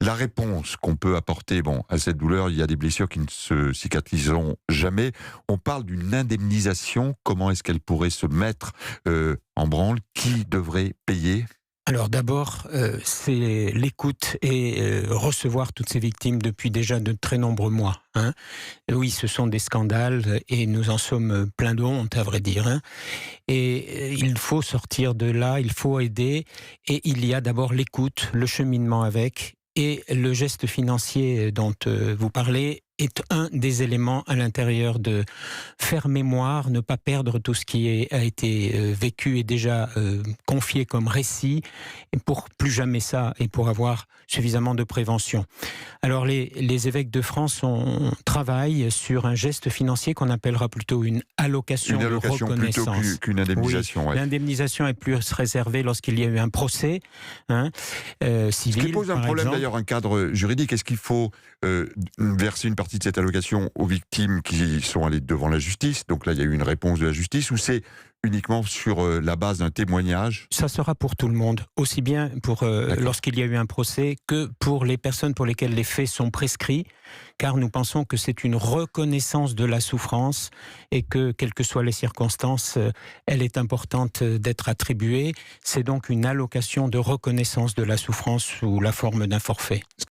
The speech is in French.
La réponse qu'on peut apporter à cette douleur, il y a des blessures qui ne se cicatriseront jamais. On parle d'une indemnisation. Comment est-ce qu'elle pourrait se mettre en branle? Qui devrait payer? Alors d'abord, c'est l'écoute et recevoir toutes ces victimes depuis déjà de très nombreux mois. Oui, ce sont des scandales et nous en sommes pleins de honte, à vrai dire. Et il faut sortir de là, il faut aider. Et il y a d'abord l'écoute, le cheminement avec, et le geste financier dont vous parlez est un des éléments à l'intérieur de faire mémoire, ne pas perdre tout ce qui a été vécu et déjà confié comme récit, et pour plus jamais ça, et pour avoir suffisamment de prévention. Alors les évêques de France travaillent sur un geste financier qu'on appellera plutôt une allocation de reconnaissance. Plutôt qu'une indemnisation. Oui, l'indemnisation est plus réservée lorsqu'il y a eu un procès civil. Ce qui pose un problème d'ailleurs, un cadre juridique. Est-ce qu'il faut verser une partie de cette allocation aux victimes qui sont allées devant la justice? Donc là, il y a eu une réponse de la justice, ou c'est uniquement sur la base d'un témoignage? Ça sera pour tout le monde, aussi bien pour lorsqu'il y a eu un procès que pour les personnes pour lesquelles les faits sont prescrits, car nous pensons que c'est une reconnaissance de la souffrance et que, quelles que soient les circonstances, elle est importante d'être attribuée. C'est donc une allocation de reconnaissance de la souffrance sous la forme d'un forfait.